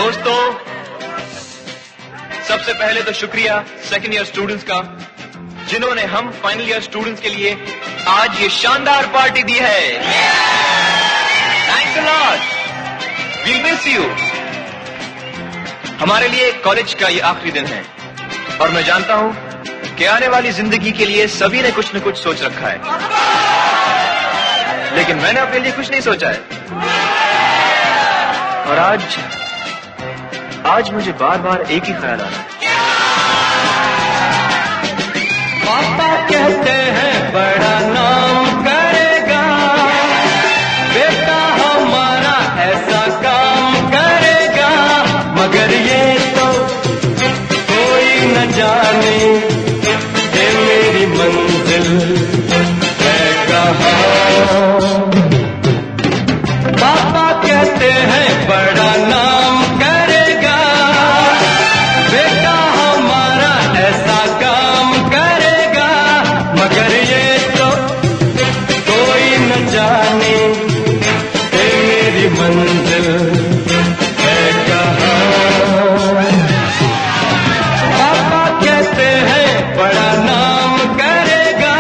दोस्तों, सबसे पहले तो शुक्रिया सेकेंड ईयर स्टूडेंट्स का, जिन्होंने हम फाइनल ईयर स्टूडेंट्स के लिए आज ये शानदार पार्टी दी है। Thanks a lot, we will miss you. हमारे लिए कॉलेज का ये आखिरी दिन है और मैं जानता हूं कि आने वाली जिंदगी के लिए सभी ने कुछ न कुछ सोच रखा है, लेकिन मैंने अपने लिए कुछ नहीं सोचा है। और आज मुझे बार बार एक ही ख्याल आ रहा है। पापा कहते हैं बड़ा नाम करेगा, बेटा हमारा ऐसा काम करेगा, मगर ये तो कोई न जाने ये मेरी मंजिल है कहाँ। पापा कहते हैं बड़ा नाम करेगा, बेटा हमारा ऐसा काम करेगा, मगर ये तो कोई न जाने ये मेरी मंजिल है कहाँ। पापा कहते हैं बड़ा नाम करेगा।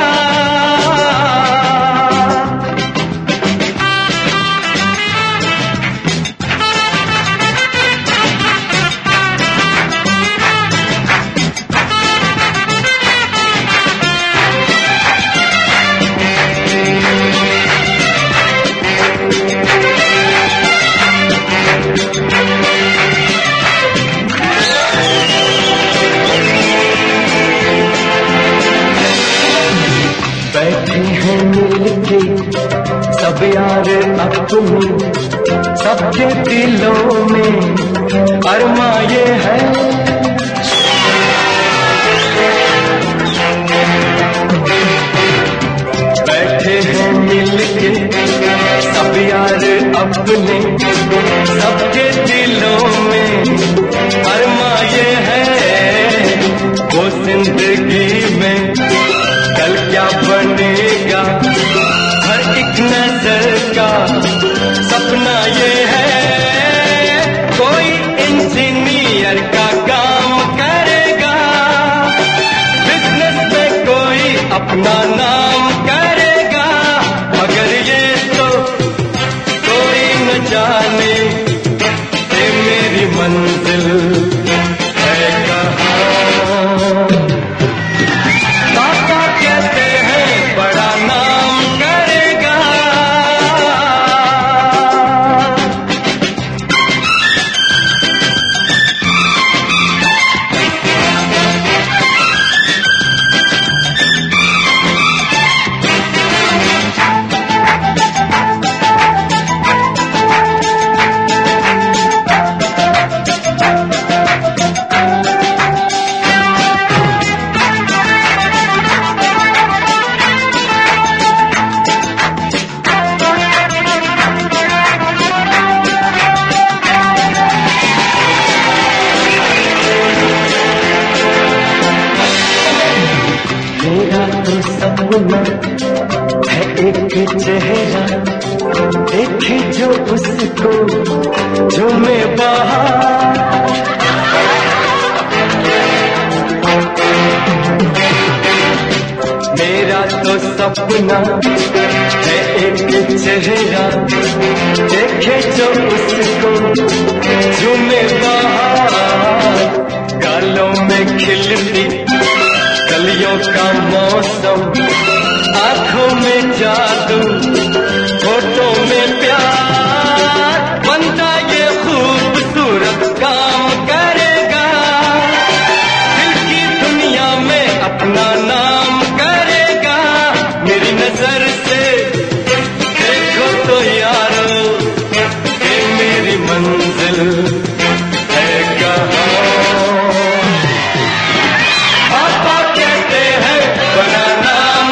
बैठे हैं मिलके सब यार अपने, सबके दिलों में अरमा ये है। बैठे हैं मिलके सब यार अपने, सबके दिलों में अरमा ये है। वो जिंदगी में कल क्या बनेगा, हर एक नजर का सपना ये है। कोई इंजीनियर का काम करेगा, बिजनेस में कोई अपना नाम करेगा, मगर ये तो कोई न जाने ये मेरी मंजिल है कहाँ। पापा कहते हैं बड़ा नाम करेगा। मेरा तो सपना है एक चेहरा, देखे जो उसको जो मैं बाहर। मेरा तो सपना है एक चेहरा, देखे जो उसको जो मैं बाहर। गालों में खिलती कलियों का मौसम, आंखों में जादू, होठों में प्यार, बंदा ये खूबसूरत काम करेगा, दिल की दुनिया में अपना नाम करेगा। मेरी नजर से देखो तो यारो ये मेरी मंजिल है कहाँ। पापा कहते हैं बड़ा नाम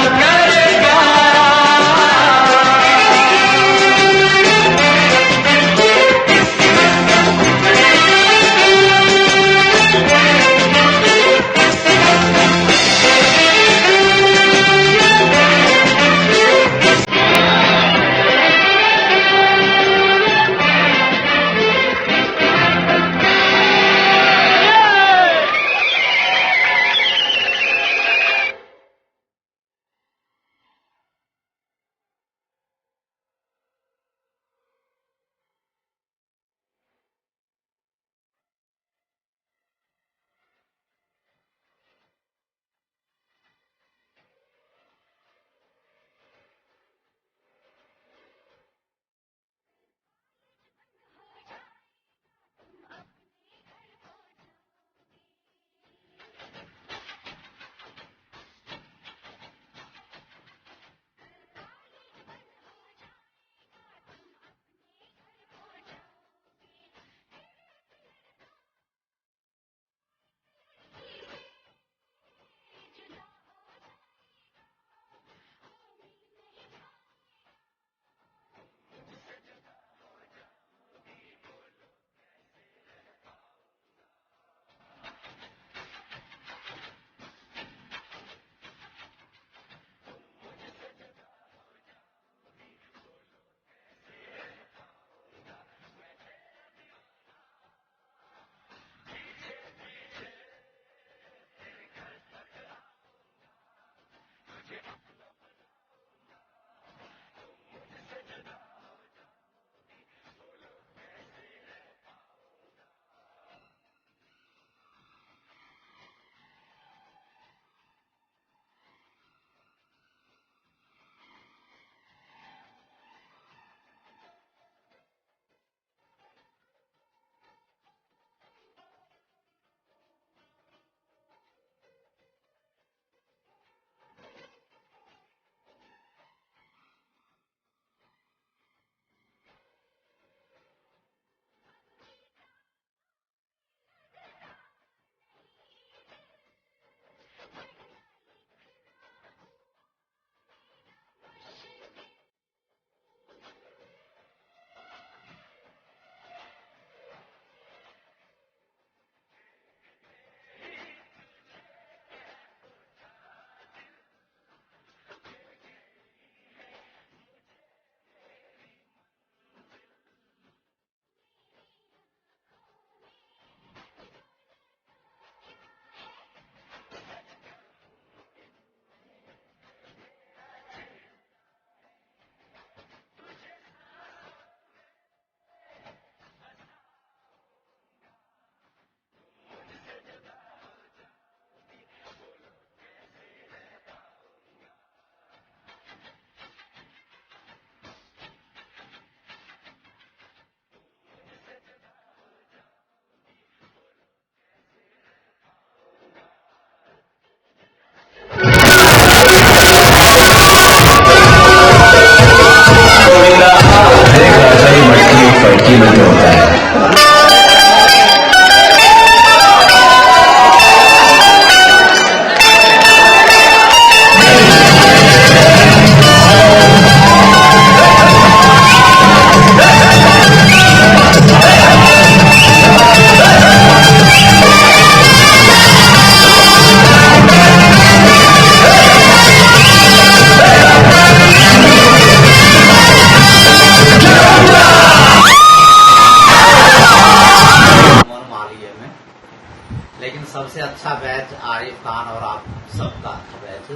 लेकिन सबसे अच्छा बैच आरिफ खान और आप सबका बैच,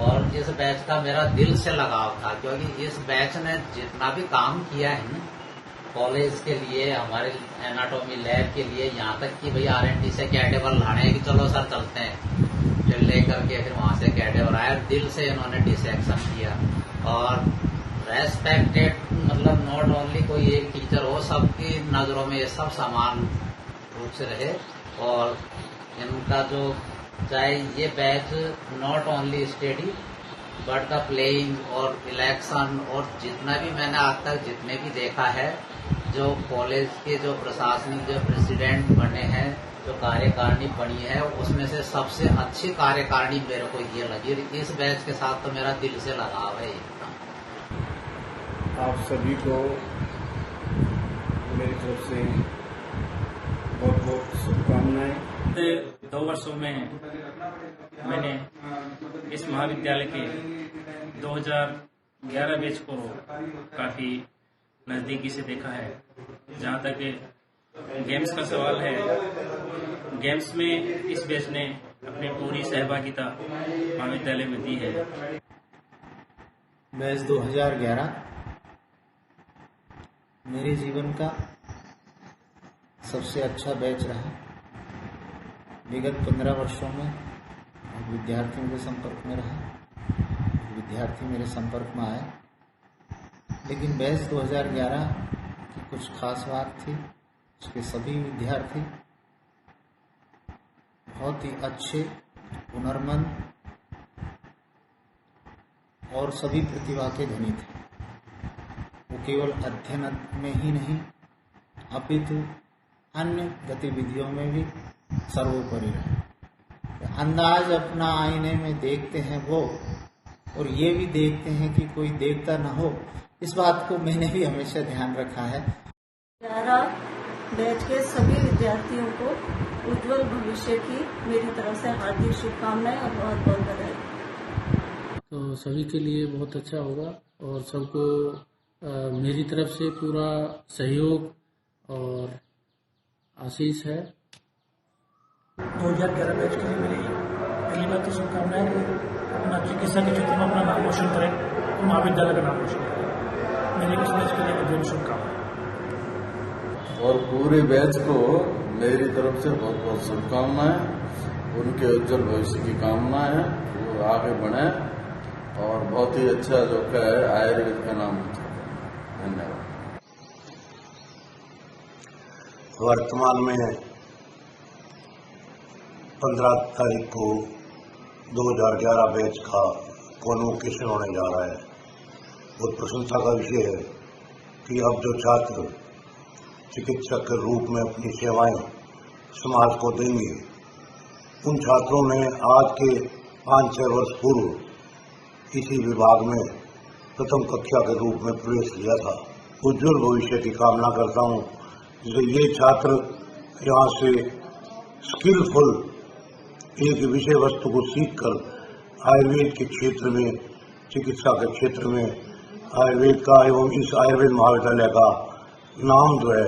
और इस बैच का मेरा दिल से लगाव था, क्योंकि इस बैच ने जितना भी काम किया है कॉलेज के लिए, हमारे एनाटॉमी लैब के लिए, यहाँ तक कि भाई R&D से कैडेवर लाने कि चलो सर चलते हैं, फिर लेकर के फिर वहां से कैडेवर आए, दिल से इन्होंने डिसेक्शन किया। और रेस्पेक्टेड मतलब नॉट ओनली कोई एक टीचर हो, सबकी नजरों में ये सब समान रूप से रहे। और इनका जो चाहे ये batch not only study but the playing और इलेक्शन और जितना भी मैंने आज तक जितने भी देखा है, जो कॉलेज के जो प्रशासनिक जो प्रेसिडेंट बने हैं, जो कार्यकारिणी बनी है, उसमें से सबसे अच्छी कार्यकारिणी मेरे को ये लगी। इस बैच के साथ तो मेरा दिल से लगाव है। आप सभी को मेरी तरफ से बहुत बहुत शुभकामनाएं। 2 वर्षों में मैंने इस महाविद्यालय के 2011 बैच को काफी नजदीकी से देखा है। जहाँ तक गेम्स का सवाल है, गेम्स में इस बैच ने अपनी पूरी सहभागिता महाविद्यालय में दी है। बैच 2011 मेरे जीवन का सबसे अच्छा बैच रहा। विगत 15 वर्षों में विद्यार्थियों के संपर्क में रहा, विद्यार्थी मेरे संपर्क में आए, लेकिन बैच 2011 की कुछ खास बात थी। उसके सभी विद्यार्थी बहुत ही अच्छे, हुनरमंद और सभी प्रतिभा के धनी थे। वो केवल अध्ययन में ही नहीं अपितु अन्य गतिविधियों में भी सर्वोपरि रहे। अंदाज अपना आईने में देखते हैं वो, और ये भी देखते हैं कि कोई देखता न हो। इस बात को मैंने भी हमेशा ध्यान रखा है। 11 बैच के सभी विद्यार्थियों को उज्जवल भविष्य की मेरी तरफ से हार्दिक शुभकामनाएं और बहुत बहुत बधाई। तो सभी के लिए बहुत अच्छा होगा और सबको मेरी तरफ से पूरा सहयोग और आशीष है। 2011 बैच के लिए मेरी पहली बात तो शुभकामनाएं कि अपना चिकित्सा के क्षेत्र में अपना नाम रोशन करें और महाविद्यालय का नाम रोशन करें। मेरी इस बैच के लिए उज्जवल शुभकामनाएं। और पूरे बैच को मेरी तरफ से बहुत बहुत शुभकामनाएं। उनके उज्जवल भविष्य की कामना है, वो आगे बढ़े और बहुत ही अच्छा जो है आयुर्वेद का नाम है। धन्यवाद। वर्तमान में 15 तारीख को 2011 बैच का कॉन्वोकेशन होने जा रहा है। बहुत प्रशंसा का विषय है कि अब जो छात्र चिकित्सक के रूप में अपनी सेवाएं समाज को देंगे, उन छात्रों ने आज के 5-6 वर्ष पूर्व इसी विभाग में प्रथम कक्षा के रूप में प्रवेश लिया था। उज्जवल भविष्य की कामना करता हूं कि ये छात्र यहाँ से स्किलफुल एक विषय वस्तु को सीखकर आयुर्वेद के क्षेत्र में, चिकित्सा के क्षेत्र में आयुर्वेद का एवं इस आयुर्वेद महाविद्यालय का नाम जो है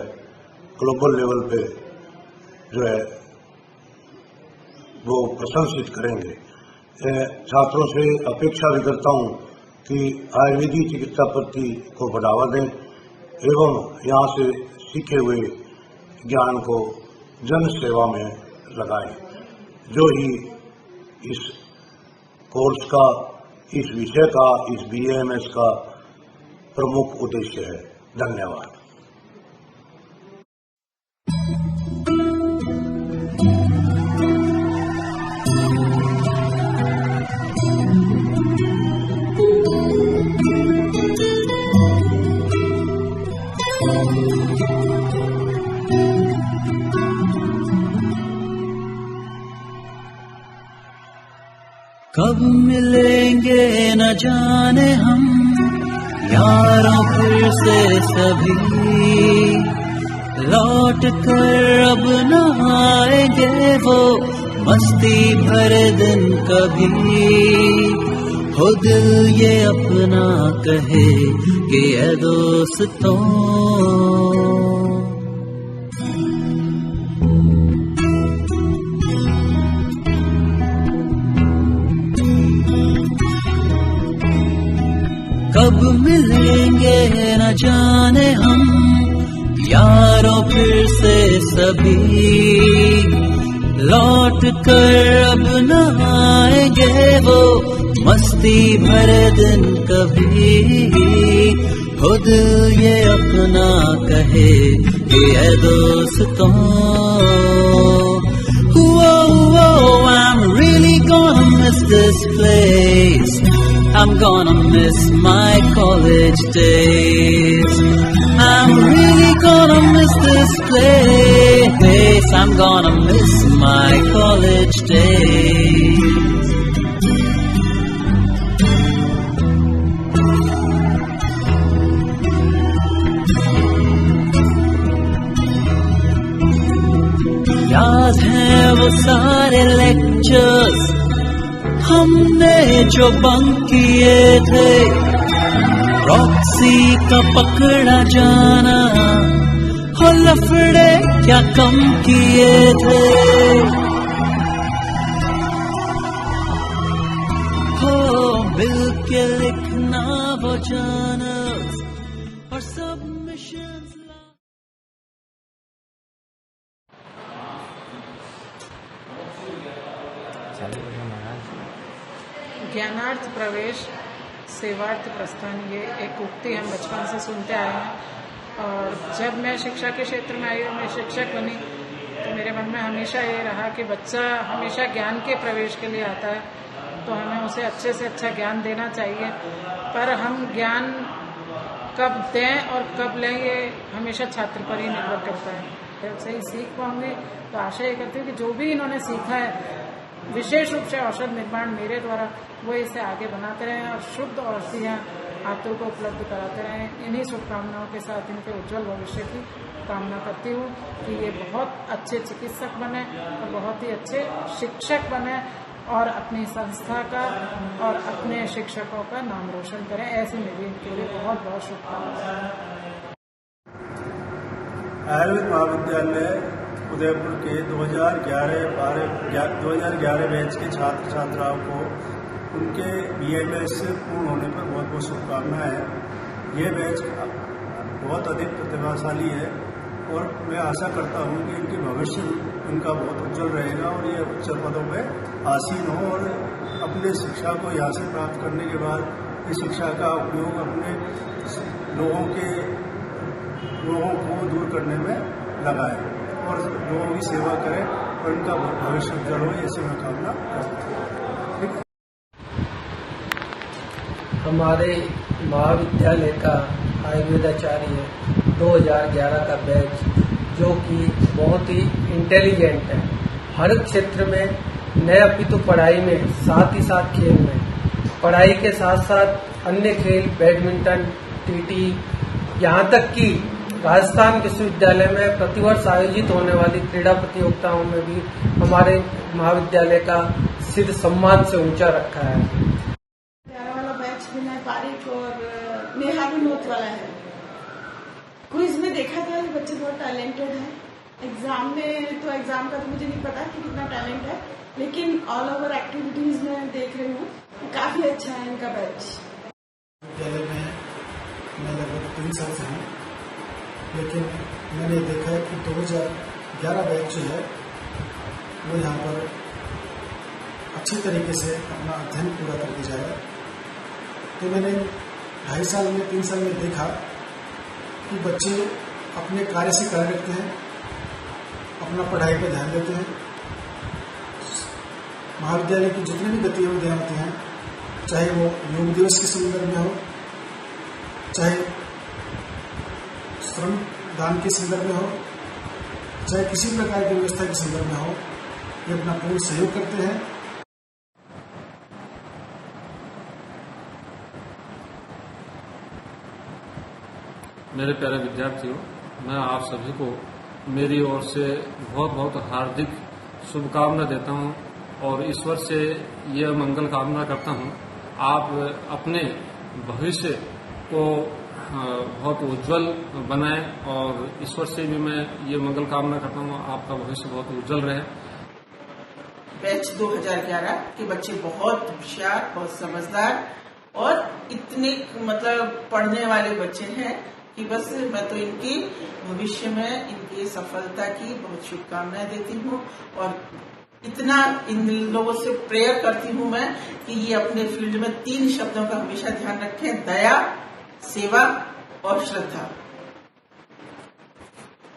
ग्लोबल लेवल पे जो है वो प्रशंसित करेंगे। छात्रों से अपेक्षा भी करता हूं कि आयुर्वेदिक चिकित्सा पद्धति को बढ़ावा दें एवं यहाँ से सीखे हुए ज्ञान को जन सेवा में लगाएं, जो ही इस कोर्स का, इस विषय का, इस BAMS का प्रमुख उद्देश्य है। धन्यवाद। कब मिलेंगे न जाने हम यारों फिर से सभी, लौट कर अब न आएंगे वो मस्ती भरे दिन कभी। हो दिल ये अपना कहे कि ये दोस्तों, कब मिलेंगे न जाने हम यारों फिर से सभी, लौट कर अब न आएंगे वो मस्ती भरे दिन कभी। खुद ये अपना कहे कि ऐ दोस्तों, I'm really gonna miss this place. I'm gonna miss my college days. I'm really gonna miss this place. I'm gonna miss my college days. याद है वो सारे लेक्चर्स हमने जो बंक किए थे, रॉक्सी का पकड़ा जाना, हो लफड़े क्या कम किए थे। हो मिल के लिखना वो जर्नल्स और सबमिशंस। ज्ञानार्थ प्रवेश सेवार्थ प्रस्थान, ये एक उक्ति हम बचपन से सुनते आए हैं। और जब मैं शिक्षा के क्षेत्र में आई और मैं शिक्षक बनी तो मेरे मन में हमेशा ये रहा कि बच्चा हमेशा ज्ञान के प्रवेश के लिए आता है, तो हमें उसे अच्छे से अच्छा ज्ञान देना चाहिए। पर हम ज्ञान कब दें और कब लें ये हमेशा छात्र पर ही निर्भर करता है। जब सही सीख पाऊंगी तो आशा ये करती हूँ कि जो भी इन्होंने सीखा है, विशेष रूप से औषध निर्माण मेरे द्वारा, वो इसे आगे बनाते रहें और शुद्ध औषधियाँ छात्रों को उपलब्ध कराते रहें। इन्हीं शुभकामनाओं के साथ इनके उज्जवल भविष्य की कामना करती हूँ कि ये बहुत अच्छे चिकित्सक बने और बहुत ही अच्छे शिक्षक बने और अपनी संस्था का और अपने शिक्षकों का नाम रोशन करें। ऐसे मेरी इनके लिए बहुत बहुत शुभकामनाएं। आयुर्वेद महाविद्यालय उदयपुर के 2011 बैच के छात्र छात्राओं को उनके BMS पूर्ण होने पर बहुत बहुत शुभकामनाएं हैं। ये बैच बहुत अधिक प्रतिभाशाली है और मैं आशा करता हूँ कि इनके भविष्य इनका बहुत उज्जवल रहेगा और ये उच्च पदों पर आसीन हो और अपने शिक्षा को यहाँ से प्राप्त करने के बाद इस शिक्षा का उपयोग अपने लोगों को दूर करने में लगाए और लोगों की सेवा करें और इनका भविष्य उज्जवल हो, ऐसी मैं कामना करता हूँ। हमारे महाविद्यालय का आयुर्वेदाचार्य 2011 का बैच, जो कि बहुत ही इंटेलिजेंट है, हर क्षेत्र में न अपितु पढ़ाई में, साथ ही साथ खेल में, पढ़ाई के साथ साथ अन्य खेल, बैडमिंटन, TT, यहाँ तक कि राजस्थान विश्वविद्यालय में प्रतिवर्ष आयोजित होने वाली क्रीड़ा प्रतियोगिताओं में भी हमारे महाविद्यालय का सिर सम्मान से ऊंचा रखा है। 11 वाला बैच विनय पारिक और नेहा विनोद वाला है। क्विज में देखा था कि बच्चे बहुत टैलेंटेड हैं। एग्जाम का तो मुझे नहीं पता कि कितना टैलेंट है, लेकिन ऑल ओवर एक्टिविटीज में देख रही हूँ काफी अच्छा है इनका बैच। विद्यालय में मैं लगभग 3 साल से हूँ, लेकिन मैंने देखा है कि 2011 बैच जो है वो यहाँ पर अच्छी तरीके से अपना अध्ययन पूरा करके जाए। तो मैंने 2.5 साल में 3 साल में देखा कि बच्चे अपने कार्य से कार्य रखते हैं, अपना पढ़ाई पर ध्यान देते हैं। महाविद्यालय की जितनी भी गतिविधियाँ होती हैं, चाहे वो योग दिवस के संदर्भ में हो, चाहे श्रम दान के संदर्भ में हो, चाहे किसी प्रकार की व्यवस्था के संदर्भ में हो, ये अपना पूर्ण सहयोग करते हैं। मेरे प्यारे विद्यार्थियों, मैं आप सभी को मेरी ओर से बहुत बहुत हार्दिक शुभकामना देता हूं और ईश्वर से यह मंगल कामना करता हूं आप अपने भविष्य को बहुत उज्जवल बनाएं और ईश्वर से भी मैं ये मंगल कामना करता हूँ आपका भविष्य बहुत उज्जवल रहे। बैच 2011 के बच्चे बहुत होशियार, बहुत समझदार और इतने मतलब पढ़ने वाले बच्चे हैं कि बस मैं तो इनकी भविष्य में इनकी सफलता की बहुत शुभकामनाएं देती हूँ और इतना इन लोगों से प्रेयर करती हूँ मैं कि ये अपने फील्ड में 3 शब्दों का हमेशा ध्यान रखें: दया, सेवा और श्रद्धा।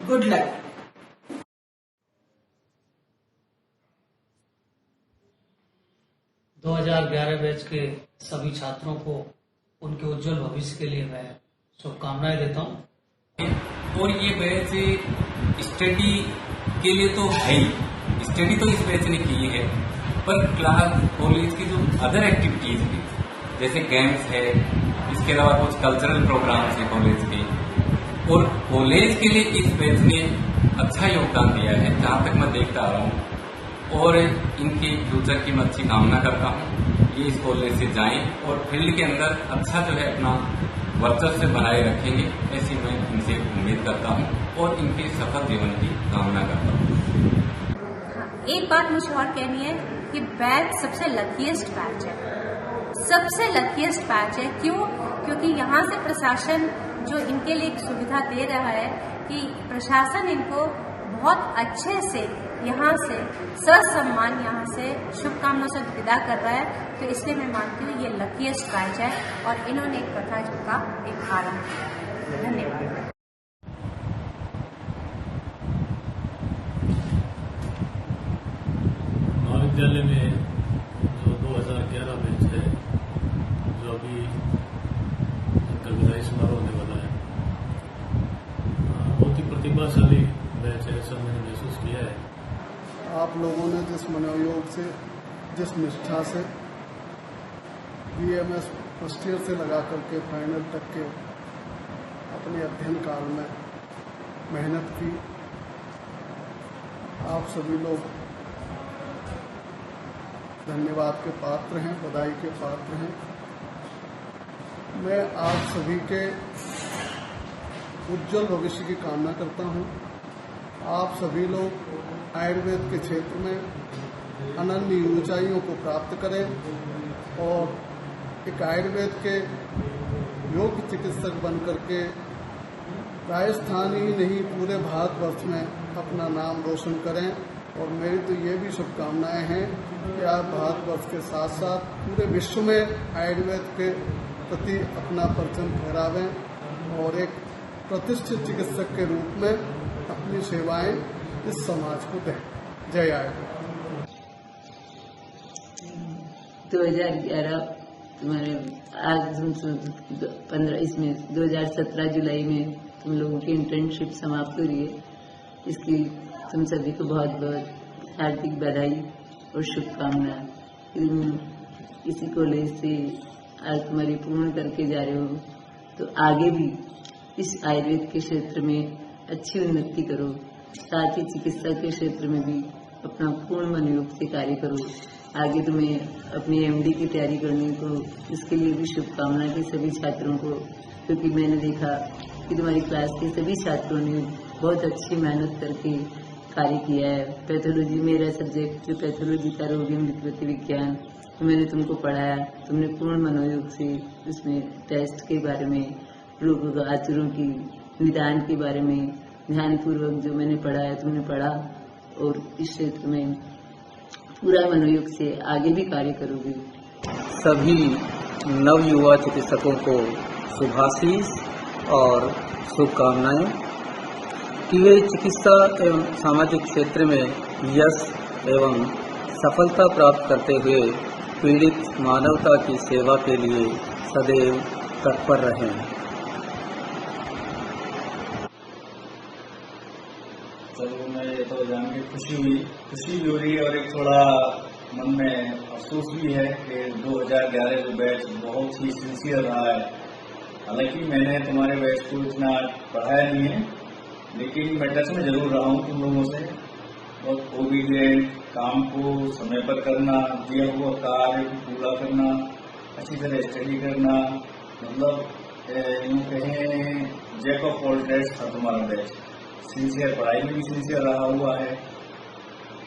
Good luck. दो 2011 बैच के सभी छात्रों को उनके उज्जवल भविष्य के लिए मैं शुभकामनाएं देता हूं। और ये बैच स्टडी के लिए तो है ही, स्टडी तो इस बैच ने की है, पर क्लास कॉलेज की जो अदर एक्टिविटीज भी जैसे गेम्स है, इसके अलावा कुछ कल्चरल प्रोग्राम्स है कॉलेज के, और कॉलेज के लिए इस बैच ने अच्छा योगदान दिया है जहाँ तक मैं देखता आ रहा हूँ। और इनके फ्यूचर की मैं अच्छी कामना करता हूँ, ये इस कॉलेज से जाएं और फील्ड के अंदर अच्छा जो है अपना वर्चस्व बनाए रखेंगे, ऐसी मैं इनसे उम्मीद करता हूँ और इनके सफल जीवन की कामना करता हूँ। एक बात मुझे और कहनी है कि बैच सबसे लकीएस्ट बैच है, सबसे लकीएस्ट बैच है। क्यों? क्योंकि यहाँ से प्रशासन जो इनके लिए एक सुविधा दे रहा है कि प्रशासन इनको बहुत अच्छे से यहाँ से ससम्मान यहाँ से शुभकामनाओं से विदा कर रहा है, तो इसलिए मैं मानती हूँ ये लकीएस्ट बैच है और इन्होंने एक प्रथा का एक आरंभ किया। धन्यवाद। महाविद्यालय में जो 2011 बैच है, जो अभी कल विदाई समारोह होने वाला है, बहुत ही प्रतिभाशाली बैच है, ऐसा मैंने महसूस किया है। आप लोगों ने जिस मनोयोग से, जिस निष्ठा से BMS फर्स्ट ईयर से लगा करके फाइनल तक के अपने अध्ययन काल में मेहनत की, आप सभी लोग धन्यवाद के पात्र हैं, बधाई के पात्र हैं। मैं आप सभी के उज्जवल भविष्य की कामना करता हूं। आप सभी लोग आयुर्वेद के क्षेत्र में अनन्य ऊंचाइयों को प्राप्त करें और एक आयुर्वेद के योग्य चिकित्सक बन करके राजस्थान ही नहीं पूरे भारतवर्ष में अपना नाम रोशन करें। और मेरी तो ये भी शुभकामनाएं हैं कि आप भारतवर्ष के साथ साथ पूरे विश्व में आयुर्वेद के प्रति अपना परचम फहरावें और एक प्रतिष्ठित चिकित्सक के रूप में अपनी सेवाएं इस समाज को दें। जय आयुर्वेद। 2011 तुम्हारे आज 15 इसमें 2017 जुलाई में तुम लोगों की इंटर्नशिप समाप्त हो रही है, इसकी तुम सभी को बहुत बहुत हार्दिक बधाई और शुभकामनाएं। इसी कॉलेज से आज तुम्हारी पूर्ण करके जा रहे हो, तो आगे भी इस आयुर्वेद के क्षेत्र में अच्छी उन्नति करो, साथ ही चिकित्सा के क्षेत्र में भी अपना पूर्ण मनोयोग से कार्य करो। आगे तुम्हें अपनी MD की तैयारी करने को, इसके लिए भी शुभकामनाएं की सभी छात्रों को, क्योंकि मैंने देखा कि तुम्हारी क्लास के सभी छात्रों ने बहुत अच्छी मेहनत करके कार्य किया है। पैथोलॉजी मेरा सब्जेक्ट जो पैथोलॉजी का रोगी मृत्यु विज्ञान, तो मैंने तुमको पढ़ाया, तुमने पूर्ण मनोयोग से उसमें टेस्ट के बारे में, रोगों का आचुरों की निदान के बारे में ध्यानपूर्वक जो मैंने पढ़ाया तुमने पढ़ा, और इस क्षेत्र में पूरा मनोयोग से आगे भी कार्य करोगे। सभी नव युवा चिकित्सकों को शुभाशीष और शुभकामनाएं कि वे चिकित्सा एवं सामाजिक क्षेत्र में यश एवं सफलता प्राप्त करते हुए पीड़ित मानवता की सेवा के लिए सदैव तत्पर रहें। चलो, मैं तो जान के खुशी भी हो रही है और एक थोड़ा मन में अफसोस भी है कि 2011 जो बैच बहुत ही सिंसियर रहा है। हालांकि मैंने तुम्हारे बैच को इतना पढ़ाया नहीं है, लेकिन मैं टच में जरूर रहा हूँ तुम लोगों से। बहुत ओबीडिएंट, काम को समय पर करना, दिया हुआ कार्य पूरा करना, अच्छी तरह स्टडी करना, मतलब यूँ कहें जैक ऑफ ऑल ट्रेड्स था तुम्हारा बैच। सिंसियर, पढ़ाई में भी सिंसियर रहा हुआ है।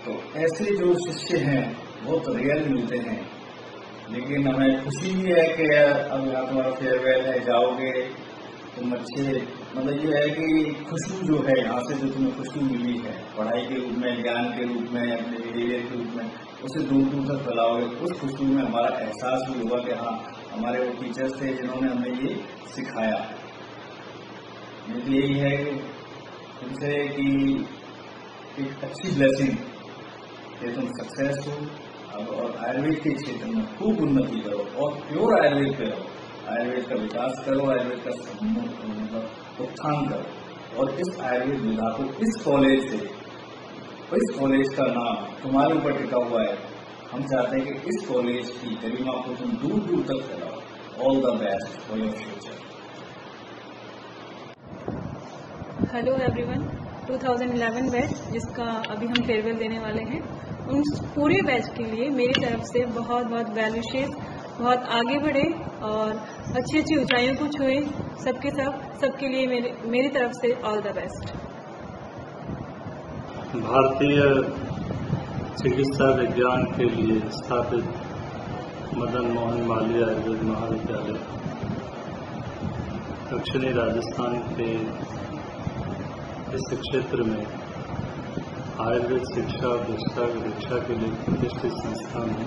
तो ऐसे जो शिष्य हैं बहुत रियल मिलते हैं, लेकिन हमें खुशी भी है कि अब यहाँ तुम्हारा फेयरवेल है, जाओगे तुम अच्छे, मतलब ये है कि खुशबू जो है यहाँ से जो तुम्हें खुशबू मिली है पढ़ाई के रूप में, ज्ञान के रूप में, अपने बिहेवियर के रूप में, उसे दूर दूर तक फैलाओगे। उस खुशबू में हमारा एहसास भी होगा कि हाँ हमारे वो टीचर्स थे जिन्होंने हमें ये सिखाया। मुझे यही है कि तुमसे कि एक अच्छी ब्लेसिंग कि तुम सक्सेस हो अब और आयुर्वेद के क्षेत्र में खूब उन्नति करो और प्योर आयुर्वेद पे रहो, आयुर्वेद का विकास करो, आयुर्वेद का मतलब उत्थान करो। और इस आयुर्वेद विधा को इस कॉलेज से, इस कॉलेज का नाम तुम्हारे ऊपर टिका हुआ है। हम चाहते हैं कि इस कॉलेज की गरिमा को तुम दूर दूर तक फैलाओ। All the best for your future. Hello everyone, 2011 batch जिसका अभी हम फेयरवेल देने वाले हैं, उन पूरे बैच के लिए मेरी तरफ से बहुत बहुत वेल विशेस, बहुत आगे बढ़े और अच्छी अच्छी ऊंचाइयों को छुए सबके लिए मेरी तरफ से ऑल द बेस्ट। भारतीय चिकित्सा विज्ञान के लिए स्थापित मदन मोहन मालवीय आयुर्वेद महाविद्यालय दक्षिणी राजस्थान के इस क्षेत्र में आयुर्वेद शिक्षा और दीक्षा के लिए प्रतिष्ठित संस्थान है।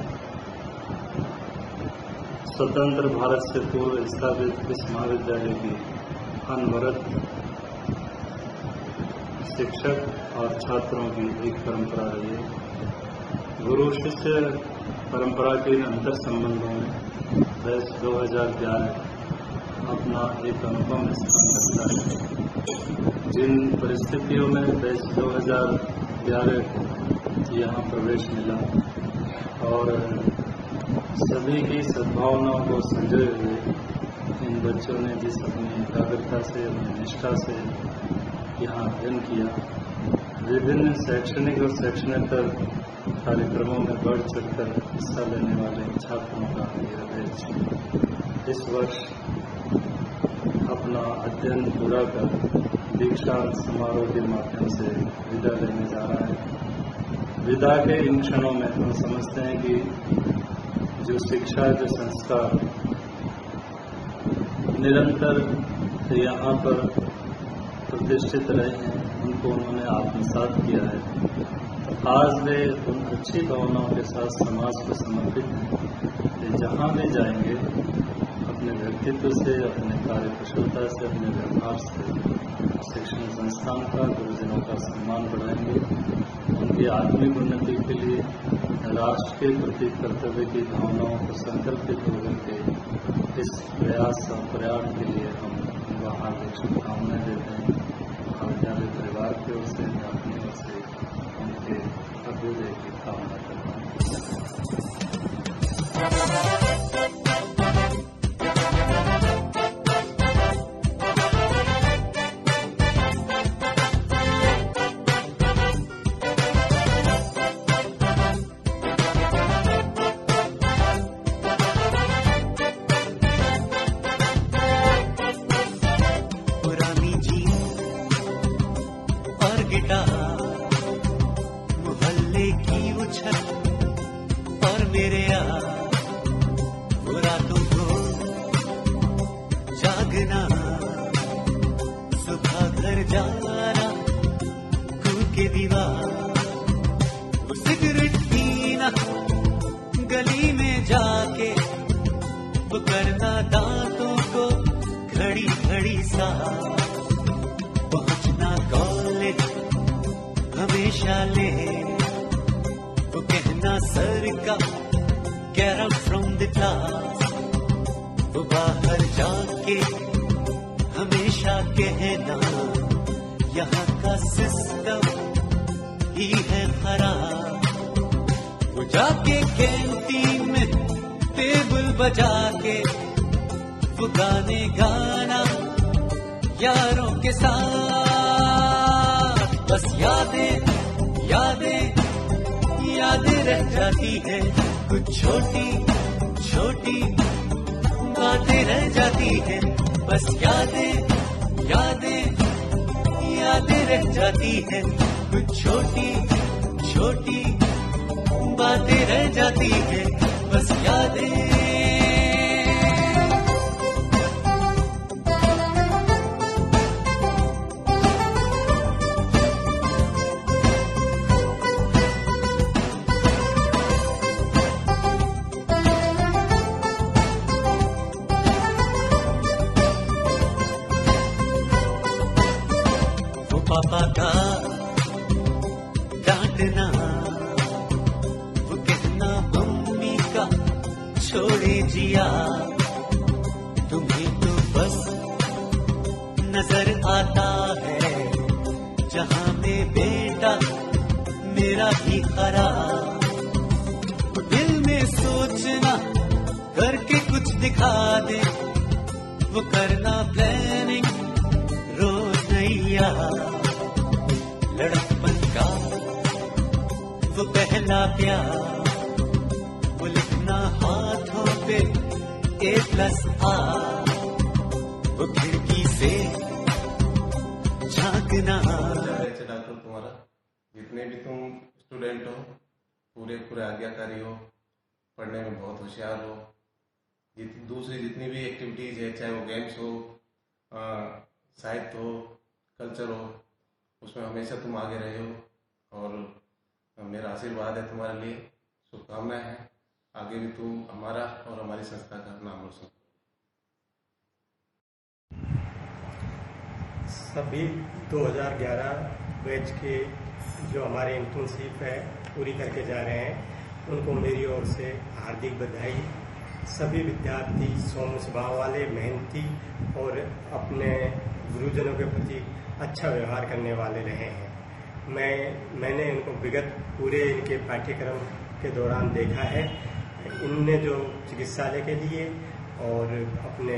स्वतंत्र भारत से पूर्व स्थापित इस महाविद्यालय की अनवरत शिक्षक और छात्रों की एक परंपरा रही है। गुरु शिष्य परंपरा के अंतर संबंधों में बैच 2011 अपना एक अनुपम स्थान रखता है। जिन परिस्थितियों में बैच 2011 यहाँ प्रवेश मिला और सभी की सद्भावनाओं को संजोए हुए इन बच्चों ने जिस अपनी एकाग्रता से, अपनी निष्ठा से यहाँ अध्ययन किया, विभिन्न शैक्षणिक और शैक्षणेतर कार्यक्रमों में बढ़ चढ़कर हिस्सा लेने वाले छात्रों का यह बैच इस वर्ष अपना अध्ययन पूरा कर दीक्षांत समारोह के माध्यम से विदा लेने जा रहा है। विदा के इन क्षणों में हम समझते हैं कि जो शिक्षा, जो संस्कार निरंतर यहाँ पर प्रतिष्ठित रहे हैं, उनको उन्होंने आत्मसात किया है। आज वे उन अच्छी भावनाओं के साथ समाज को समर्पित हैं कि जहाँ भी जाएंगे अपने व्यक्तित्व से, अपने कार्यकुशलता से, अपने व्यवहार से शिक्षण संस्थान का, गुरुजनों का सम्मान बढ़ाएंगे। उनकी आत्मिक उन्नति के लिए राष्ट्र के प्रति कर्तव्य की भावनाओं को संकल्पित होकर के इस प्रयास और प्रयाण के लिए हम उनको हार्दिक शुभकामनाएं देते हैं। महाविद्यालय परिवार की ओर से, अपनी ओर से उनके अभ्युदय की कामना करता हूँ। मोहल्ले की उछल और मेरे रातों को जागना, सुबह घर जाना, कूके दीवार, वो सिगरेट पीना, गली में जाके वो करना दांतों को घड़ी घड़ी सा, पहुंचना कॉलेज हमेशा ले, वो कहना सर का get out from the class, वो बाहर जाके हमेशा कहना यहाँ का सिस्टम ही है खराब, वो जाके कैंटीन में टेबल बजा के वो गाने गाना यारों के साथ, बस यादें यादें यादें रह जाती है, कुछ छोटी छोटी बातें रह जाती है, बस यादें यादें यादें रह जाती है, कुछ छोटी छोटी बातें रह जाती है, बस यादें। पापा का डांटना, वो कहना मम्मी का छोड़े जिया, तुम्हें तो बस नजर आता है जहां में बेटा मेरा भी खरा। दिल में सोचना करके कुछ दिखा दे, वो करना प्लानिंग रोज नैया। लड़कपन का वो पहला प्यार, वो लिखना हाथों पे A+R, वो खिड़की से झांकना। डॉक्टर तुम्हारा जितने भी तुम स्टूडेंट हो पूरे आज्ञाकारी हो, पढ़ने में बहुत होशियार हो। दूसरी जितनी भी एक्टिविटीज है, चाहे वो गेम्स हो, साहित्य हो, कल्चर हो, उसमें हमेशा तुम आगे रहे हो और मेरा आशीर्वाद है तुम्हारे लिए, शुभकामनाएं हैं। आगे भी तुम हमारा और हमारी संस्था का नाम रोशन। सभी 2011 बैच के जो हमारे इंटर्नशिप है पूरी करके जा रहे हैं, उनको मेरी ओर से हार्दिक बधाई। सभी विद्यार्थी सौम्य स्वभाव वाले, मेहनती और अपने गुरुजनों के प्रति अच्छा व्यवहार करने वाले रहे हैं। मैंने इनको विगत पूरे इनके पाठ्यक्रम के दौरान देखा है। इनने जो चिकित्सालय के लिए और अपने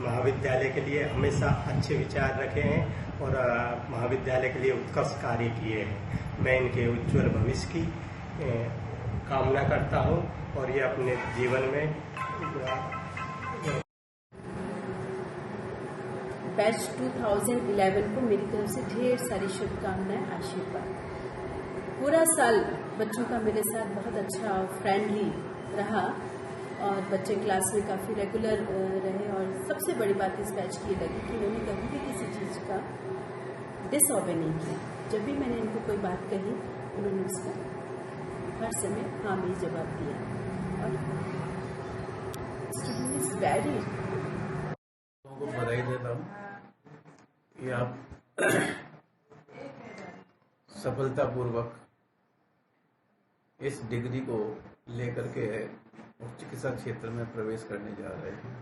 महाविद्यालय के लिए हमेशा अच्छे विचार रखे हैं और महाविद्यालय के लिए उत्कृष्ट कार्य किए हैं। मैं इनके उज्जवल भविष्य की कामना करता हूं और ये अपने जीवन में बैच 2011 को मेरी तरफ से ढेर सारी शुभकामनाएं, आशीर्वाद। पूरा साल बच्चों का मेरे साथ बहुत अच्छा फ्रेंडली रहा और बच्चे क्लास में काफ़ी रेगुलर रहे। और सबसे बड़ी बात इस बैच की लगी कि उन्होंने कभी भी किसी चीज़ का डिसऑबे नहीं किया। जब भी मैंने इनको कोई बात कही, उन्होंने उसका हर समय हाँ में जवाब दिया। और स्टूडेंट इज वेरी को बधाई देता हूँ कि आप सफलतापूर्वक इस डिग्री को लेकर के चिकित्सा क्षेत्र में प्रवेश करने जा रहे हैं।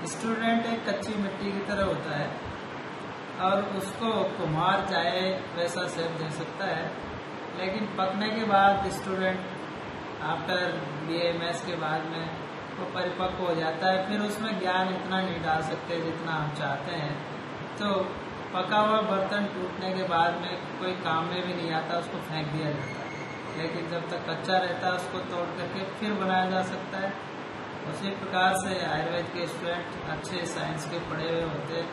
स्टूडेंट एक कच्ची मिट्टी की तरह होता है और उसको कुम्हार चाहे वैसा शेप दे सकता है, लेकिन पकने के बाद स्टूडेंट आफ्टर BA के बाद में वो परिपक्व हो जाता है। फिर उसमें ज्ञान इतना नहीं डाल सकते जितना हम चाहते हैं। तो पका हुआ बर्तन टूटने के बाद में कोई काम में भी नहीं आता, उसको फेंक दिया जाता है। लेकिन जब तक कच्चा रहता है उसको तोड़ करके फिर बनाया जा सकता है। उसी प्रकार से आयुर्वेद के स्टूडेंट अच्छे साइंस के पढ़े हुए होते हैं,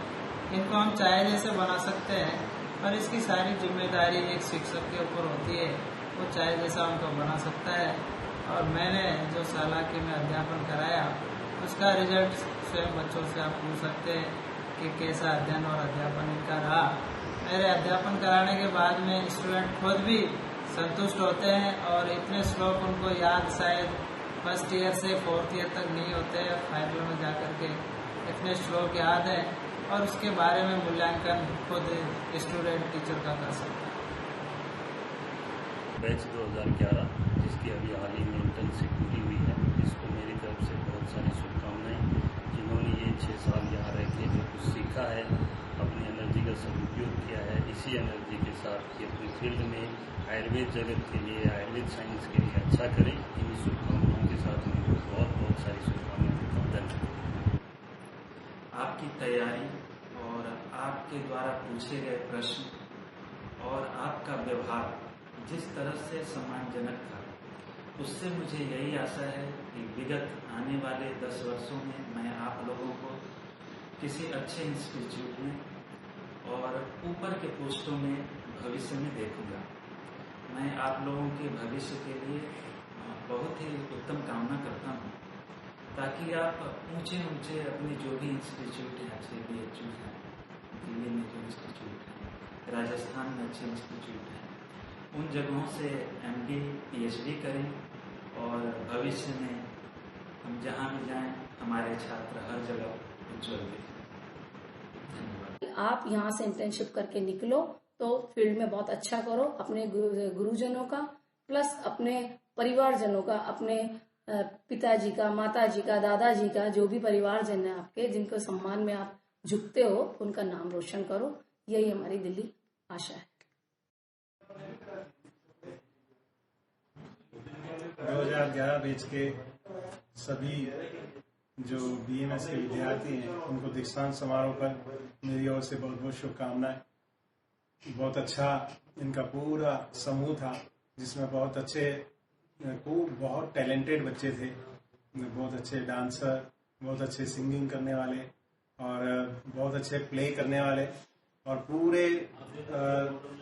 इनको हम चाहे जैसे बना सकते हैं, पर इसकी सारी जिम्मेदारी एक शिक्षक के ऊपर होती है। वो चाहे जैसा उनको बना सकता है। और मैंने जो साला के में अध्यापन कराया उसका रिजल्ट स्वयं बच्चों से आप पूछ सकते हैं कि कैसा अध्ययन और अध्यापन इनका रहा। मेरे अध्यापन कराने के बाद में स्टूडेंट खुद भी संतुष्ट होते हैं और इतने श्लोक उनको याद शायद फर्स्ट ईयर से 4th ईयर तक नहीं होते हैं। फाइनल में जाकर के इतने श्लोक याद है और उसके बारे में मूल्यांकन खुद स्टूडेंट टीचर का कर सकता है। बैच 2011 जिसकी अभी हाल ही में इंटर्नशिप पूरी हुई है, इसको मेरी तरफ से बहुत सारी शुभकामनाएं। जिन्होंने ये 6 साल यहाँ रह के जो कुछ सीखा है, अपनी एनर्जी का सदुपयोग किया है, इसी एनर्जी के साथ कि अपनी फील्ड में आयुर्वेद जगत के लिए, आयुर्वेद साइंस के लिए अच्छा करें। इन शुभकामनाओं के साथ उनको बहुत बहुत सारी शुभकामनाएं देता हूँ। धन्यवाद। आपकी तैयारी और आपके द्वारा पूछे गए प्रश्न और आपका व्यवहार जिस तरह से सम्मानजनक था, उससे मुझे यही आशा है कि विगत आने वाले 10 वर्षों में मैं आप लोगों को किसी अच्छे इंस्टीट्यूट में और ऊपर के पोस्टों में भविष्य में देखूंगा। मैं आप लोगों के भविष्य के लिए बहुत ही उत्तम कामना करता हूँ, ताकि आप ऊंचे ऊंचे अपने जो भी इंस्टीट्यूट हैं, अच्छे BHU हैं, दिल्ली में जो इंस्टीट्यूट हैं, राजस्थान में अच्छे इंस्टीट्यूट हैं, उन जगहों से MD PhD करें और भविष्य में हम जहाँ भी जाएं हमारे छात्र हर जगह उज्ज्वल दिखें। आप यहाँ से इंटर्नशिप करके निकलो तो फील्ड में बहुत अच्छा करो, अपने गुरुजनों का प्लस अपने परिवारजनों का, अपने पिताजी का, माताजी का, दादाजी का, जो भी परिवारजन है आपके, जिनको सम्मान में आप झुकते हो, उनका नाम रोशन करो। यही हमारी दिल्ली आशा है। 2011 बैच के सभी जो BMS के विद्यार्थी हैं उनको दीक्षांत समारोह पर मेरी ओर से बहुत बहुत शुभकामनाएं। बहुत अच्छा इनका पूरा समूह था, जिसमें बहुत अच्छे बहुत टैलेंटेड बच्चे थे, बहुत अच्छे डांसर, बहुत अच्छे सिंगिंग करने वाले और बहुत अच्छे प्ले करने वाले, और पूरे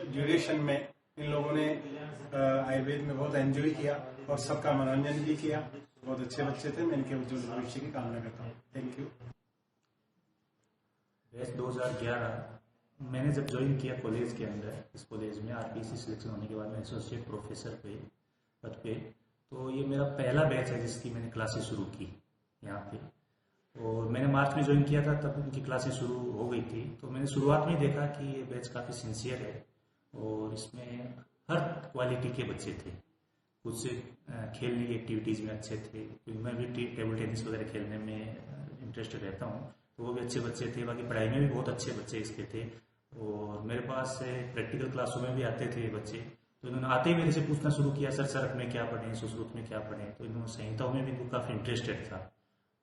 ड्यूरेशन में इन लोगों ने आयुर्वेद में बहुत एंजॉय किया और सबका मनोरंजन भी किया। बहुत अच्छे बच्चे थे। मैं इनके उज्जवल भविष्य की कामना करता हूँ। Thank you. बैच 2011 मैंने जब ज्वाइन किया कॉलेज के अंदर, इस कॉलेज में RPC सिलेक्शन होने के बाद मैं एसोसिएट प्रोफेसर पे पद पे, तो ये मेरा पहला बैच है जिसकी मैंने क्लासेस शुरू की यहाँ पे। और मैंने मार्च में ज्वाइन किया था, तब उनकी क्लासेस शुरू हो गई थी। तो मैंने शुरुआत में देखा कि ये बैच काफ़ी सिंसियर है और इसमें हर क्वालिटी के बच्चे थे। कुछ खेलने की एक्टिविटीज़ में अच्छे थे, क्योंकि मैं भी टेबल टेनिस वगैरह खेलने में इंटरेस्टेड रहता हूँ, तो वो भी अच्छे बच्चे थे। बाकी पढ़ाई में भी बहुत अच्छे बच्चे इसके थे। और मेरे पास से प्रैक्टिकल क्लासों में भी आते थे बच्चे, तो इन्होंने आते ही मेरे से पूछना शुरू किया, सर अपने क्या पढ़ें, सुश्रुत में क्या पढ़ें। तो इन्होंने संहिताओं में भी इनको काफ़ी इंटरेस्टेड था।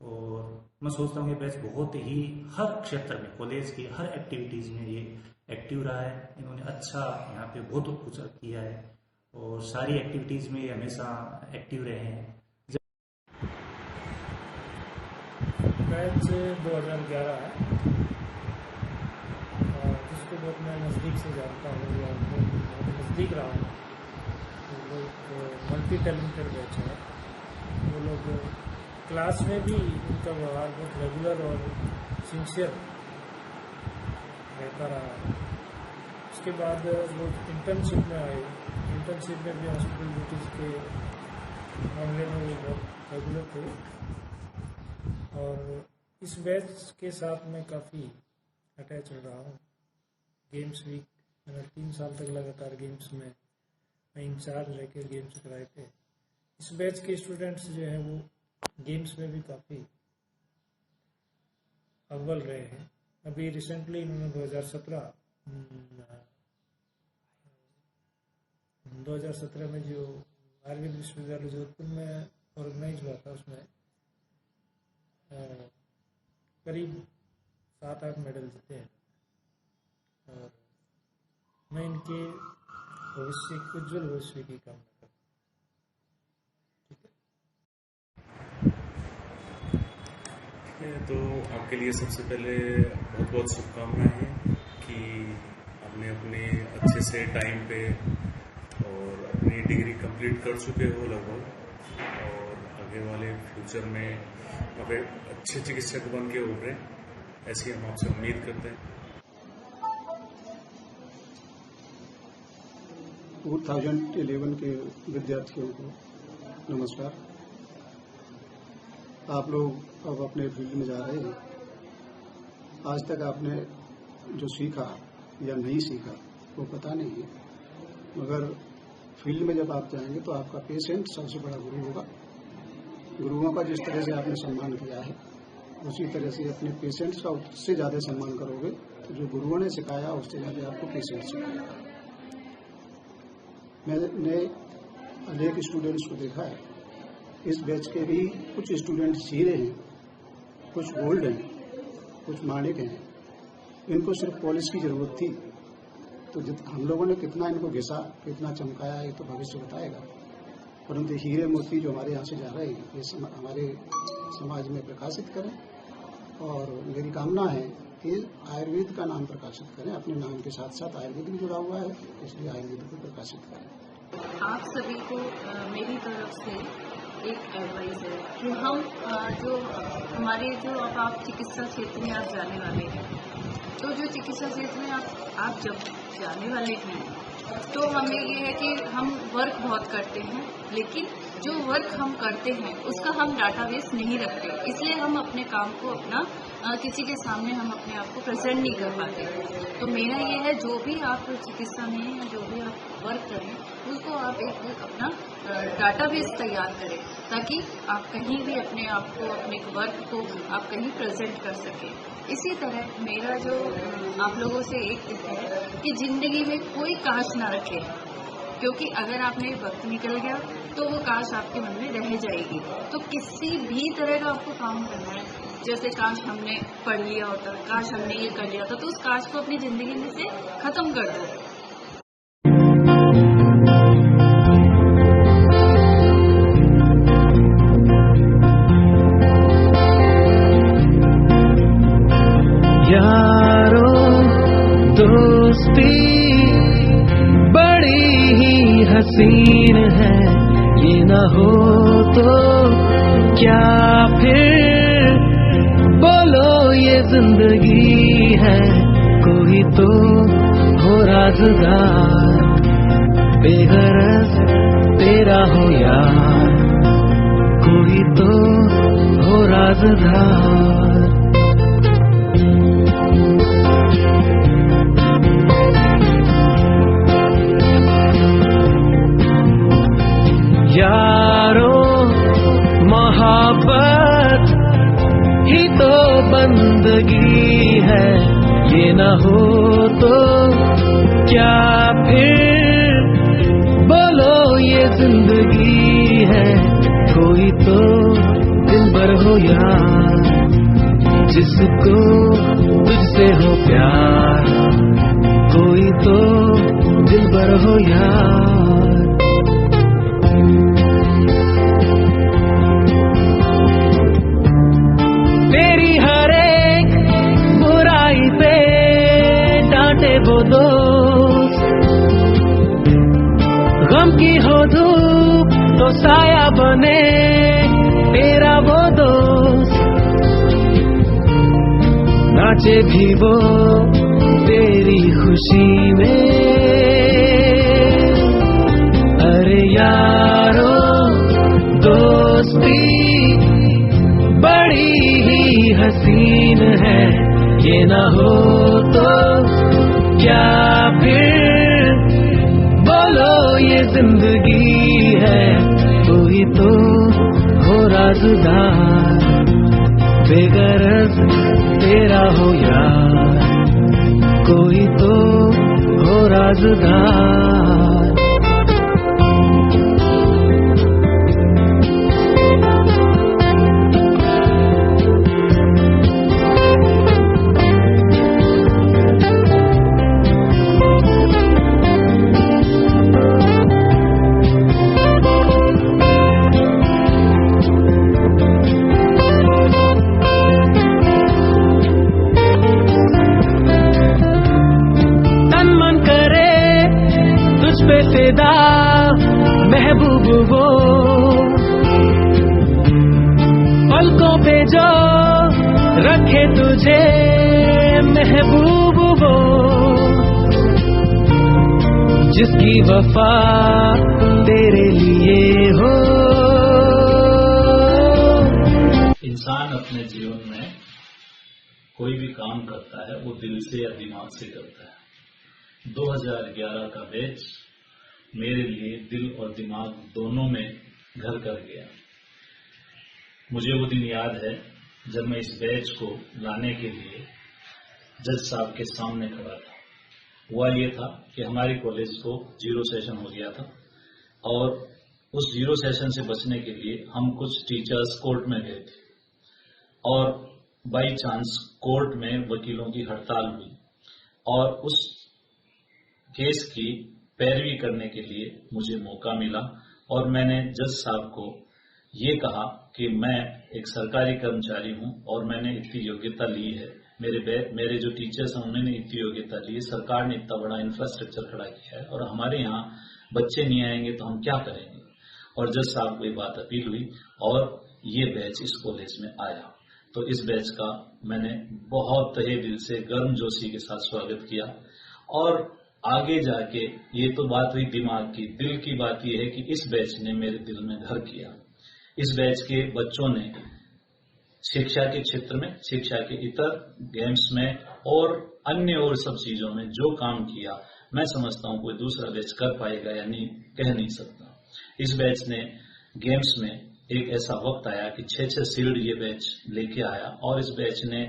और मैं सोचता हूँ कि बैच बहुत ही हर क्षेत्र में, कॉलेज की हर एक्टिविटीज़ में ये एक्टिव रहा है। इन्होंने अच्छा यहाँ पे बहुत कुछ किया है और सारी एक्टिविटीज़ में ये हमेशा एक्टिव रहे हैं। बैच 2011 है और जिसको बहुत मैं नज़दीक से जानता हूँ और बहुत नज़दीक रहा हूँ। वो लोग मल्टी टैलेंटेड बैच है। वो लोग क्लास में भी उनका व्यवहार बहुत रेगुलर और सिंसियर रहता रहा। उसके बाद वो इंटर्नशिप में आए। इंटर्नशिप में भी हॉस्पिटल ड्यूटीज़ के मामले में वो बहुत रेगुलर थे। और इस बैच के साथ मैं काफ़ी अटैच रहा हूँ। गेम्स वीक मैंने 3 साल तक लगातार गेम्स में मैं इंचार्ज रह के गेम्स कराए थे। इस बैच के स्टूडेंट्स जो हैं वो गेम्स में भी काफ़ी अव्वल रहे हैं। अभी रिसेंटली इन्होंने 2017 में जो आयुर्वेद विश्वविद्यालय जोधपुर में ऑर्गेनाइज हुआ था, उसमें करीब 7-8 मेडल जीते हैं। और मैं इनके भविष्य, उज्जवल भविष्य की कामना करता हूँ। तो आपके लिए सबसे पहले बहुत बहुत शुभकामनाएं हैं कि आपने अपने अच्छे से टाइम पे और अपनी डिग्री कंप्लीट कर चुके हो लगभग, और आगे वाले फ्यूचर में आप एक अच्छे चिकित्सक बन के उभरें, ऐसी हम आपसे उम्मीद करते हैं। 2011 के विद्यार्थियों को नमस्कार। आप लोग अब अपने फील्ड में जा रहे हैं। आज तक आपने जो सीखा या नहीं सीखा वो पता नहीं है, मगर फील्ड में जब आप जाएंगे तो आपका पेशेंट सबसे बड़ा गुरु होगा। गुरुओं का जिस तरह से आपने सम्मान किया है, उसी तरह से अपने पेशेंट्स का उससे ज़्यादा सम्मान करोगे तो जो गुरुओं ने सिखाया उससे ज़्यादा आपको पेशेंट सिखाएगा। मैंने अनेक स्टूडेंट्स को देखा है। इस बैच के भी कुछ स्टूडेंट्स हीरे हैं, कुछ गोल्ड हैं, कुछ माणिक हैं। इनको सिर्फ पॉलिश की ज़रूरत थी, तो हम लोगों ने कितना इनको घिसा, कितना चमकाया, ये तो भविष्य बताएगा। परंतु हीरे मोती जो हमारे यहाँ से जा रहे हैं, ये हमारे समाज में प्रकाशित करें। और मेरी कामना है कि आयुर्वेद का नाम प्रकाशित करें। अपने नाम के साथ साथ आयुर्वेद भी जुड़ा हुआ है, इसलिए आयुर्वेद को प्रकाशित करें। आप सभी को मेरी तरफ से एक एडवाइस है कि हम जो हमारे जो अब आप चिकित्सा क्षेत्र में आप जाने वाले हैं, तो जो चिकित्सा क्षेत्र में आप जब जाने वाले हैं तो हमें ये है कि हम वर्क बहुत करते हैं, लेकिन जो वर्क हम करते हैं उसका हम डाटाबेस नहीं रखते, इसलिए हम अपने काम को अपना किसी के सामने हम अपने आप को प्रेजेंट नहीं कर पाते। तो मेरा ये है, जो भी आप चिकित्सा में या जो भी आप वर्क करें उसको आप एक अपना डाटाबेस तैयार करें, ताकि आप कहीं भी अपने आप को, अपने वर्क को आप कहीं प्रेजेंट कर सकें। इसी तरह मेरा जो आप लोगों से एक है कि ज़िंदगी में कोई काश ना रखे, क्योंकि अगर आपने वक्त निकल गया तो वो काश आपके मन में रह जाएगी। तो किसी भी तरह का आपको काम करना है, जैसे काश हमने पढ़ लिया होता, काश हमने ये कर लिया था, तो उस काश को अपनी ज़िंदगी में से ख़त्म कर दो। यारो दोस्ती बड़ी ही हसीन है, ये न हो तो क्या फिर बोलो ये जिंदगी है। कोई तो हो राज़दार, बेगरज तेरा हो यार, कोई तो हो राज़दार। यारो मोहब्बत ही तो बंदगी है, ये न हो तो क्या फिर बोलो ये जिंदगी है। कोई तो दिलबर हो यार, जिसको तुझसे हो प्यार, कोई तो दिलबर हो यार। तेरी हर एक बुराई पे डांटे वो दोस्त, गम की हो धूप तो साया बने तेरा वो दोस्त, नाचे भी वो तेरी खुशी में। अरे यारो दोस्ती बड़ी ही हसीन है, ये न हो तो क्या फिर बोलो ये जिंदगी है। कोई तो हो राज़दार, बेगरज तेरा हो यार, कोई तो हो राज़दार। फिदा महबूब वो पलकों पे जो रखे तुझे महबूब वो, जिसकी वफा तेरे लिए हो। इंसान अपने जीवन में कोई भी काम करता है वो दिल से या दिमाग से करता है। 2011 का बैच मेरे लिए दिल और दिमाग दोनों में घर कर गया। मुझे वो दिन याद है जब मैं इस बैच को लाने के लिए जज साहब के सामने खड़ा था। हुआ ये था कि हमारे कॉलेज को 0 सेशन हो गया था और उस 0 सेशन से बचने के लिए हम कुछ टीचर्स कोर्ट में गए थे और बाई चांस कोर्ट में वकीलों की हड़ताल हुई और उस केस की पैरवी करने के लिए मुझे मौका मिला और मैंने जज साहब को ये कहा कि मैं एक सरकारी कर्मचारी हूं और मैंने इतनी योग्यता ली है मेरे जो टीचर्स हैं उन्होंने इतनी योग्यता ली, सरकार ने इतना बड़ा इंफ्रास्ट्रक्चर खड़ा किया है, और हमारे यहाँ बच्चे नहीं आएंगे तो हम क्या करेंगे। और जज साहब को ये बात अपील हुई और ये बैच इस कॉलेज में आया, तो इस बैच का मैंने बहुत तहे दिल से गर्मजोशी के साथ स्वागत किया। और आगे जाके ये तो बात हुई दिमाग की, दिल की बात ये है कि इस बैच ने मेरे दिल में घर किया। इस बैच के बच्चों ने शिक्षा के क्षेत्र में, शिक्षा के इतर गेम्स में और अन्य और सब चीजों में जो काम किया, मैं समझता हूं कोई दूसरा बैच कर पाएगा या नहीं, कह नहीं सकता। इस बैच ने गेम्स में एक ऐसा वक्त आया कि 6-6 शील्ड ये बैच लेके आया, और इस बैच ने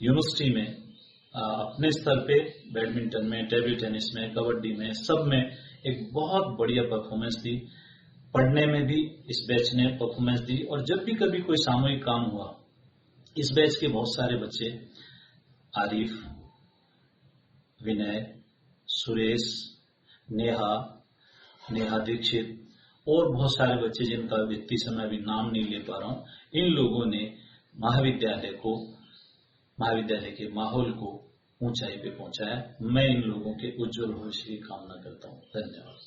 यूनिवर्सिटी में अपने स्तर पे बैडमिंटन में, टेबल टेनिस में, कबड्डी में, सब में एक बहुत बढ़िया परफॉर्मेंस दी। पढ़ने में भी इस बैच ने परफॉर्मेंस दी, और जब भी कभी कोई सामूहिक काम हुआ, इस बैच के बहुत सारे बच्चे, आरिफ, विनय, सुरेश, नेहा दीक्षित और बहुत सारे बच्चे जिनका वित्तीय समय अभी नाम नहीं ले पा रहा हूं, इन लोगों ने महाविद्यालय के माहौल को ऊंचाई पे पहुंचाया। मैं इन लोगों के उज्जवल भविष्य की कामना करता हूं। धन्यवाद।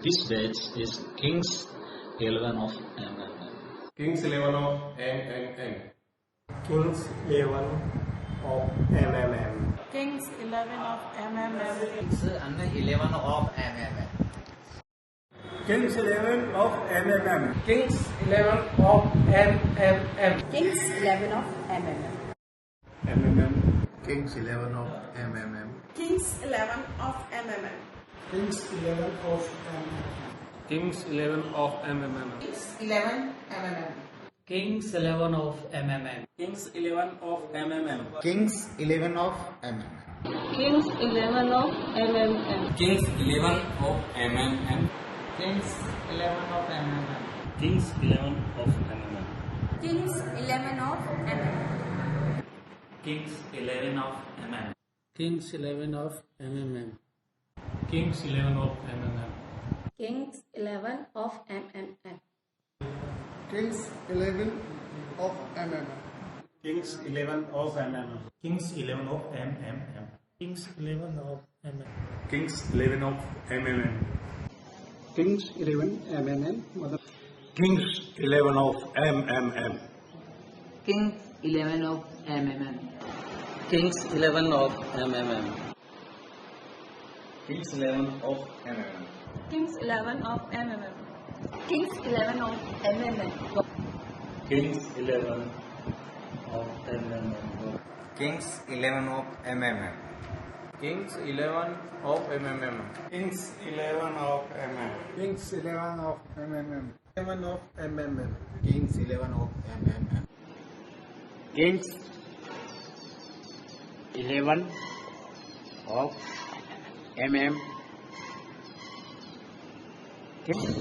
This batch is Kings 11 of MMM. Kings 11 of MMM. Kings 11 of MMM. Kings 11 of MMM. Kings 11 of MMM. Kings 11 of MMM. Kings 11 of MMM. Kings 11 of MMM. MMM. Kings 11 of MMM. Kings 11 of MMM. Kings 11 of MMM. Kings 11 of MMM. Kings 11 MMM. Kings 11 of MMM. Kings 11 of MMM. Kings 11 of MMM. Kings 11 of MMM. Kings 11 of MMM. Kings 11 of MMM. Kings 11 of MMM. Kings 11 of MMM. Kings 11 of MMM. Kings 11 of MMM. Kings 11 of MMM. Kings 11 of MMM. Kings 11 of MMM. Kings 11 of MMM. Kings 11 of MMM. Kings 11 of MMM. Kings 11 of MMM. Kings 11 MMM. Kings 11 of MMM. Kings 11 of MMM. Kings 11 of MMM. Kings 11 of MMM. Kings 11 of MMM. Kings 11 of MMM. Kings 11 of MMM. Kings 11 of MMM. Kings 11 of MMM. Kings 11 of MMM. Kings 11 of MMM. 11 of MMM. Kings 11 of MMM. Kings 11 of MM. Kings 11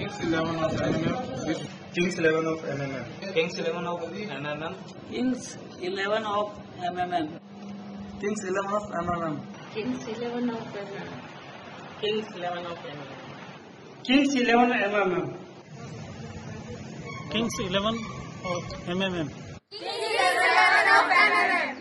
of MMM. Kings 11 of MMM. Kings 11 of MMM. Kings 11 of MMM. Kings 11 of MMM. Kings 11 of MMM. Kings 11 of MMM. Kings 11 MMM. Kings 11 of MMM. Kings 11 of MMM.